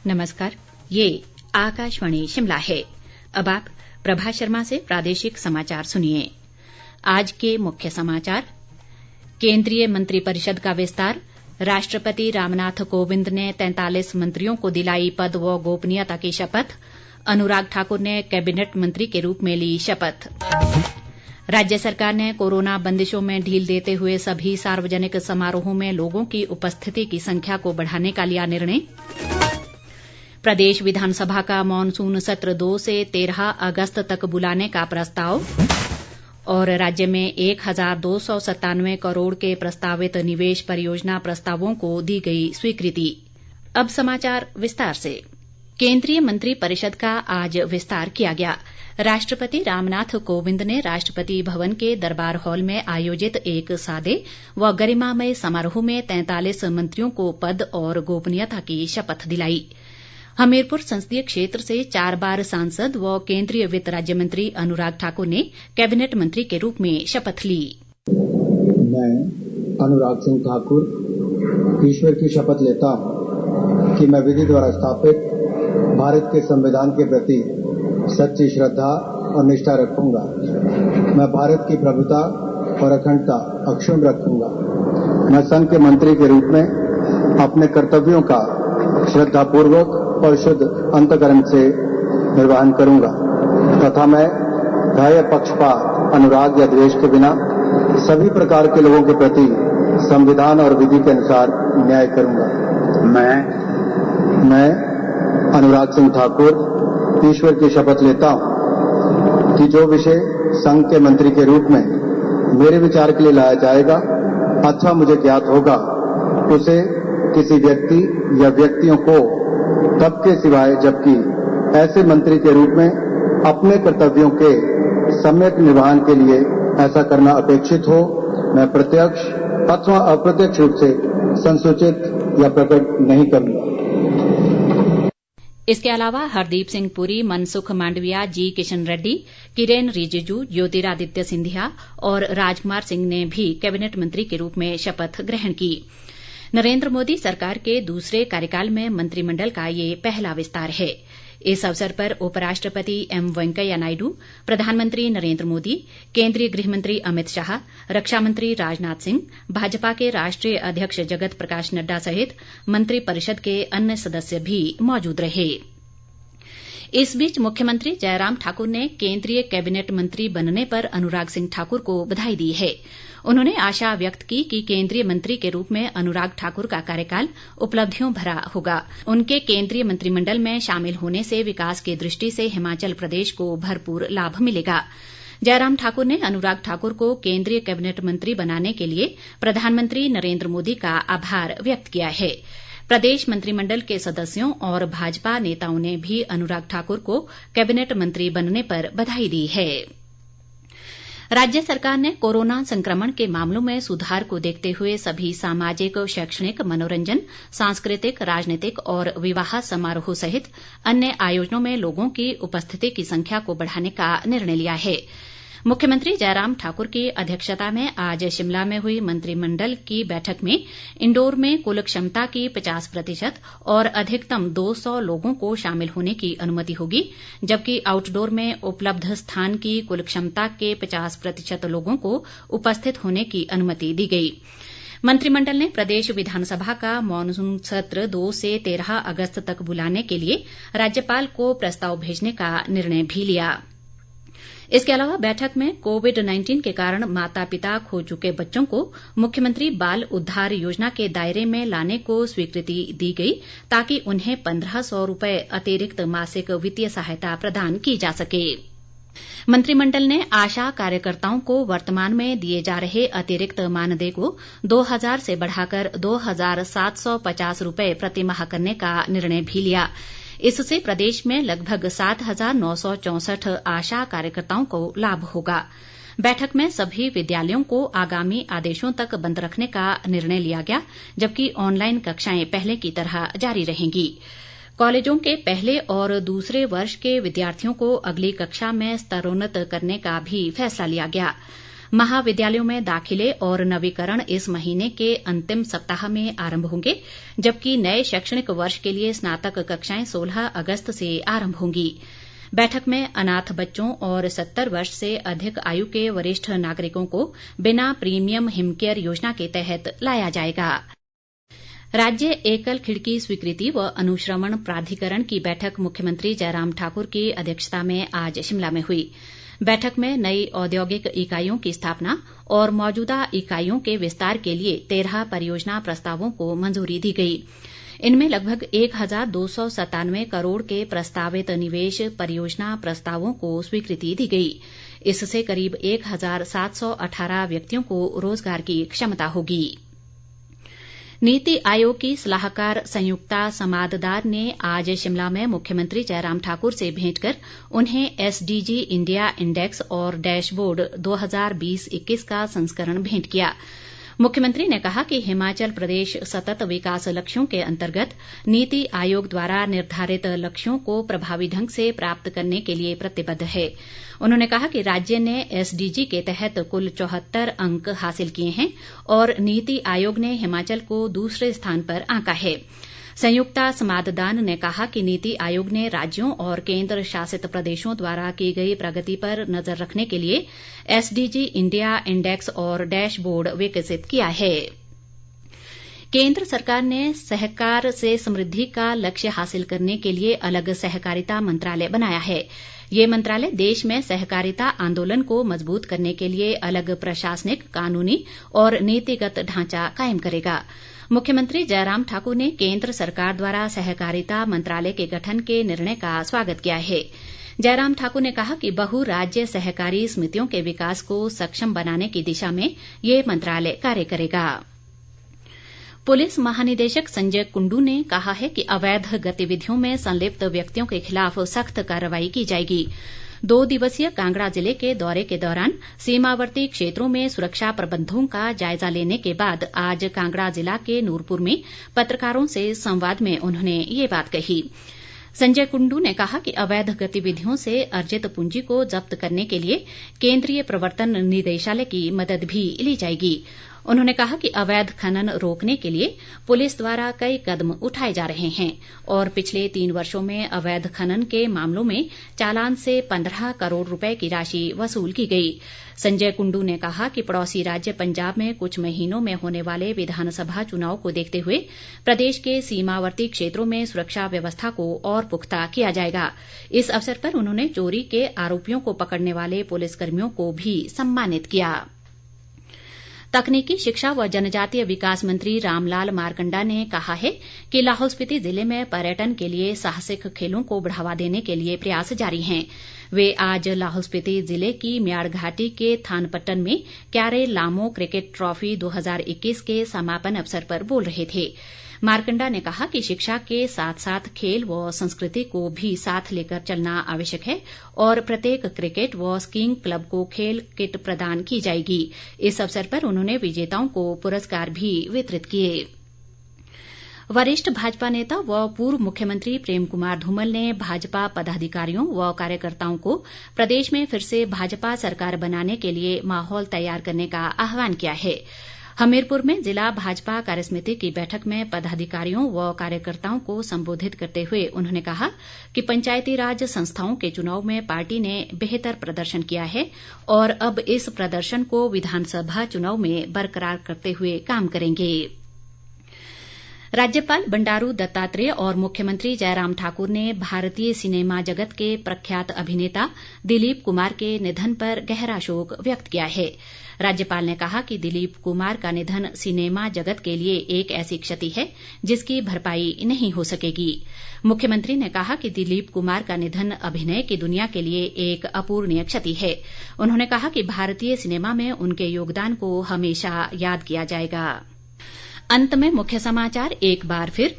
नमस्कार, ये आकाशवाणी शिमला है। अब आप प्रभा शर्मा से प्रादेशिक समाचार सुनिए। आज के मुख्य समाचार। केंद्रीय मंत्रिपरिषद का विस्तार। राष्ट्रपति रामनाथ कोविंद ने 43 मंत्रियों को दिलाई पद व गोपनीयता की शपथ। अनुराग ठाकुर ने कैबिनेट मंत्री के रूप में ली शपथ। राज्य सरकार ने कोरोना बंदिशों में ढील देते हुए सभी सार्वजनिक समारोहों में लोगों की उपस्थिति की संख्या को बढ़ाने का लिया निर्णय। प्रदेश विधानसभा का मॉनसून सत्र 2 से 13 अगस्त तक बुलाने का प्रस्ताव। और राज्य में 1297 करोड़ के प्रस्तावित निवेश परियोजना प्रस्तावों को दी गई स्वीकृति। अब समाचार विस्तार से। केंद्रीय मंत्रिपरिषद का आज विस्तार किया गया। राष्ट्रपति रामनाथ कोविंद ने राष्ट्रपति भवन के दरबार हॉल में आयोजित एक सादे व गरिमामय समारोह में 43 मंत्रियों को पद और गोपनीयता की शपथ दिलाई। हमीरपुर संसदीय क्षेत्र से 4 बार सांसद व केंद्रीय वित्त राज्य मंत्री अनुराग ठाकुर ने कैबिनेट मंत्री के रूप में शपथ ली। मैं अनुराग सिंह ठाकुर ईश्वर की शपथ लेता हूँ कि मैं विधि द्वारा स्थापित भारत के संविधान के प्रति सच्ची श्रद्धा और निष्ठा रखूंगा। मैं भारत की प्रभुता और अखंडता अक्षुण्ण रखूंगा। मैं संघ के मंत्री के रूप में अपने कर्तव्यों का श्रद्धापूर्वक और शुद्ध अंतःकरण से निर्वहन करूंगा तथा मैं भय, पक्षपात, अनुराग या द्वेष के बिना सभी प्रकार के लोगों के प्रति संविधान और विधि के अनुसार न्याय करूंगा। मैं अनुराग सिंह ठाकुर ईश्वर की शपथ लेता हूं कि जो विषय संघ के मंत्री के रूप में मेरे विचार के लिए लाया जाएगा अथवा मुझे ज्ञात होगा उसे किसी व्यक्ति या व्यक्तियों को तब के सिवाय जबकि ऐसे मंत्री के रूप में अपने कर्तव्यों के सम्यक निर्वहन के लिए ऐसा करना अपेक्षित हो मैं प्रत्यक्ष अथवा अप्रत्यक्ष रूप से संसूचित या प्रकट नहीं करूंगा। इसके अलावा हरदीप सिंह पुरी, मनसुख मांडविया, जी किशन रेड्डी, किरेन रिजिजू, ज्योतिरादित्य सिंधिया और राजकुमार सिंह ने भी कैबिनेट मंत्री के रूप में शपथ ग्रहण की। नरेंद्र मोदी सरकार के दूसरे कार्यकाल में मंत्रिमंडल का ये पहला विस्तार है। इस अवसर पर उपराष्ट्रपति एम वेंकैया नायडू, प्रधानमंत्री नरेंद्र मोदी, केंद्रीय गृह मंत्री अमित शाह, रक्षा मंत्री राजनाथ सिंह, भाजपा के राष्ट्रीय अध्यक्ष जगत प्रकाश नड्डा सहित मंत्रिपरिषद के अन्य सदस्य भी मौजूद रहे। इस बीच मुख्यमंत्री जयराम ठाकुर ने केंद्रीय कैबिनेट मंत्री बनने पर अनुराग सिंह ठाकुर को बधाई दी है। उन्होंने आशा व्यक्त की कि केंद्रीय मंत्री के रूप में अनुराग ठाकुर का कार्यकाल उपलब्धियों भरा होगा। उनके केंद्रीय मंत्रिमंडल में शामिल होने से विकास की दृष्टि से हिमाचल प्रदेश को भरपूर लाभ मिलेगा। जयराम ठाकुर ने अनुराग ठाकुर को केंद्रीय कैबिनेट मंत्री बनाने के लिए प्रधानमंत्री नरेंद्र मोदी का आभार व्यक्त किया है। प्रदेश मंत्रिमंडल के सदस्यों और भाजपा नेताओं ने भी अनुराग ठाकुर को कैबिनेट मंत्री बनने पर बधाई दी है। राज्य सरकार ने कोरोना संक्रमण के मामलों में सुधार को देखते हुए सभी सामाजिक, शैक्षणिक, मनोरंजन, सांस्कृतिक, राजनीतिक और विवाह समारोह सहित अन्य आयोजनों में लोगों की उपस्थिति की संख्या को बढ़ाने का निर्णय लिया है। मुख्यमंत्री जयराम ठाकुर की अध्यक्षता में आज शिमला में हुई मंत्रिमंडल की बैठक में इंडोर में कुल क्षमता की 50% और अधिकतम 200 लोगों को शामिल होने की अनुमति होगी, जबकि आउटडोर में उपलब्ध स्थान की कुल क्षमता के 50% लोगों को उपस्थित होने की अनुमति दी गई। मंत्रिमंडल ने प्रदेश विधानसभा का मॉनसून सत्र 2 से 13 अगस्त तक बुलाने के लिए राज्यपाल को प्रस्ताव भेजने का निर्णय भी लिया। इसके अलावा बैठक में कोविड-19 के कारण माता पिता खो चुके बच्चों को मुख्यमंत्री बाल उद्धार योजना के दायरे में लाने को स्वीकृति दी गई ताकि उन्हें 1500 रुपए अतिरिक्त मासिक वित्तीय सहायता प्रदान की जा सके। मंत्रिमंडल ने आशा कार्यकर्ताओं को वर्तमान में दिए जा रहे अतिरिक्त मानदेय को 2000 से बढ़ाकर 2750 रुपए प्रतिमाह करने का निर्णय भी लिया। इससे प्रदेश में लगभग 7964 आशा कार्यकर्ताओं को लाभ होगा। बैठक में सभी विद्यालयों को आगामी आदेशों तक बंद रखने का निर्णय लिया गया, जबकि ऑनलाइन कक्षाएं पहले की तरह जारी रहेंगी। कॉलेजों के पहले और दूसरे वर्ष के विद्यार्थियों को अगली कक्षा में स्तरोन्नत करने का भी फैसला लिया गया। महाविद्यालयों में दाखिले और नवीकरण इस महीने के अंतिम सप्ताह में आरंभ होंगे, जबकि नए शैक्षणिक वर्ष के लिए स्नातक कक्षाएं 16 अगस्त से आरंभ होंगी। बैठक में अनाथ बच्चों और 70 वर्ष से अधिक आयु के वरिष्ठ नागरिकों को बिना प्रीमियम हिमकेयर योजना के तहत लाया जाएगा। राज्य एकल खिड़की स्वीकृति व अनुश्रवण प्राधिकरण की बैठक मुख्यमंत्री जयराम ठाकुर की अध्यक्षता में आज शिमला में हुई। बैठक में नई औद्योगिक इकाइयों की स्थापना और मौजूदा इकाइयों के विस्तार के लिए 13 परियोजना प्रस्तावों को मंजूरी दी गई। इनमें लगभग 1297 करोड़ के प्रस्तावित निवेश परियोजना प्रस्तावों को स्वीकृति दी गई। इससे करीब 1718 व्यक्तियों को रोजगार की क्षमता होगी। नीति आयोग की सलाहकार संयुक्ता समाददार ने आज शिमला में मुख्यमंत्री जयराम ठाकुर से भेंट कर उन्हें एसडीजी इंडिया इंडेक्स और डैशबोर्ड 2020-21 का संस्करण भेंट किया। मुख्यमंत्री ने कहा कि हिमाचल प्रदेश सतत विकास लक्ष्यों के अंतर्गत नीति आयोग द्वारा निर्धारित लक्ष्यों को प्रभावी ढंग से प्राप्त करने के लिए प्रतिबद्ध है। उन्होंने कहा कि राज्य ने एसडीजी के तहत कुल 74 अंक हासिल किए हैं और नीति आयोग ने हिमाचल को दूसरे स्थान पर आंका है। संयुक्ता समाददान ने कहा कि नीति आयोग ने राज्यों और केंद्र शासित प्रदेशों द्वारा की गई प्रगति पर नजर रखने के लिए एसडीजी इंडिया इंडेक्स और डैशबोर्ड विकसित किया है। केंद्र सरकार ने सहकार से समृद्धि का लक्ष्य हासिल करने के लिए अलग सहकारिता मंत्रालय बनाया है। ये मंत्रालय देश में सहकारिता आंदोलन को मजबूत करने के लिए अलग प्रशासनिक, कानूनी और नीतिगत ढांचा कायम करेगा। मुख्यमंत्री जयराम ठाकुर ने केंद्र सरकार द्वारा सहकारिता मंत्रालय के गठन के निर्णय का स्वागत किया है। जयराम ठाकुर ने कहा कि बहुराज्य सहकारी समितियों के विकास को सक्षम बनाने की दिशा में ये मंत्रालय कार्य करेगा। पुलिस महानिदेशक संजय कुंडू ने कहा है कि अवैध गतिविधियों में संलिप्त व्यक्तियों के खिलाफ सख्त कार्रवाई की जाएगी। 2 दिवसीय कांगड़ा जिले के दौरे के दौरान सीमावर्ती क्षेत्रों में सुरक्षा प्रबंधों का जायजा लेने के बाद आज कांगड़ा जिला के नूरपुर में पत्रकारों से संवाद में उन्होंने ये बात कही। संजय कुंडू ने कहा कि अवैध गतिविधियों से अर्जित पूंजी को जब्त करने के लिए केंद्रीय प्रवर्तन निदेशालय की मदद भी ली जाएगी। उन्होंने कहा कि अवैध खनन रोकने के लिए पुलिस द्वारा कई कदम उठाए जा रहे हैं और पिछले 3 वर्षों में अवैध खनन के मामलों में चालान से 15 करोड़ रुपए की राशि वसूल की गई। संजय कुंडू ने कहा कि पड़ोसी राज्य पंजाब में कुछ महीनों में होने वाले विधानसभा चुनाव को देखते हुए प्रदेश के सीमावर्ती क्षेत्रों में सुरक्षा व्यवस्था को और पुख्ता किया जाएगा। इस अवसर पर उन्होंने चोरी के आरोपियों को पकड़ने वाले पुलिसकर्मियों को भी सम्मानित किया। तकनीकी शिक्षा व जनजातीय विकास मंत्री रामलाल मारकंडा ने कहा है कि लाहौल स्पीति जिले में पर्यटन के लिए साहसिक खेलों को बढ़ावा देने के लिए प्रयास जारी हैं। वे आज लाहौल स्पीति जिले की म्याड़ घाटी के थानपट्टन में क्यारे लामो क्रिकेट ट्रॉफी 2021 के समापन अवसर पर बोल रहे थे। मारकंडा ने कहा कि शिक्षा के साथ साथ खेल व संस्कृति को भी साथ लेकर चलना आवश्यक है और प्रत्येक क्रिकेट व स्कीइंग क्लब को खेल किट प्रदान की जाएगी। इस अवसर पर उन्होंने विजेताओं को पुरस्कार भी वितरित किए। वरिष्ठ भाजपा नेता व पूर्व मुख्यमंत्री प्रेम कुमार धूमल ने भाजपा पदाधिकारियों व कार्यकर्ताओं को प्रदेश में फिर से भाजपा सरकार बनाने के लिए माहौल तैयार करने का आह्वान किया है। हमीरपुर में जिला भाजपा कार्यसमिति की बैठक में पदाधिकारियों व कार्यकर्ताओं को संबोधित करते हुए उन्होंने कहा कि पंचायती राज संस्थाओं के चुनाव में पार्टी ने बेहतर प्रदर्शन किया है और अब इस प्रदर्शन को विधानसभा चुनाव में बरकरार करते हुए काम करेंगे। राज्यपाल बंडारू दत्तात्रेय और मुख्यमंत्री जयराम ठाकुर ने भारतीय सिनेमा जगत के प्रख्यात अभिनेता दिलीप कुमार के निधन पर गहरा शोक व्यक्त किया है। राज्यपाल ने कहा कि दिलीप कुमार का निधन सिनेमा जगत के लिए एक ऐसी क्षति है जिसकी भरपाई नहीं हो सकेगी। मुख्यमंत्री ने कहा कि दिलीप कुमार का निधन अभिनय की दुनिया के लिए एक अपूरणीय क्षति है। उन्होंने कहा कि भारतीय सिनेमा में उनके योगदान को हमेशा याद किया जाएगा। अंत में मुख्य समाचार एक बार फिर।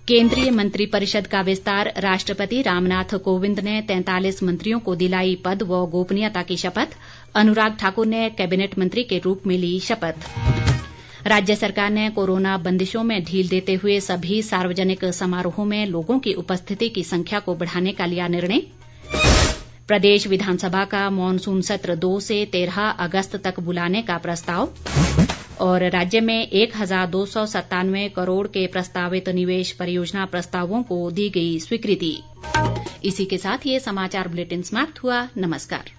केंद्रीय मंत्रिपरिषद का विस्तार। राष्ट्रपति रामनाथ कोविंद ने 43 मंत्रियों को दिलाई पद व गोपनीयता की शपथ। अनुराग ठाकुर ने कैबिनेट मंत्री के रूप में ली शपथ। राज्य सरकार ने कोरोना बंदिशों में ढील देते हुए सभी सार्वजनिक समारोहों में लोगों की उपस्थिति की संख्या को बढ़ाने का लिया निर्णय। प्रदेश विधानसभा का मॉनसून सत्र 2 से 13 अगस्त तक बुलाने का प्रस्ताव और राज्य में 1297 करोड़ के प्रस्तावित निवेश परियोजना प्रस्तावों को दी गई स्वीकृति। इसी के साथ ये समाचार बुलेटिन समाप्त हुआ। नमस्कार।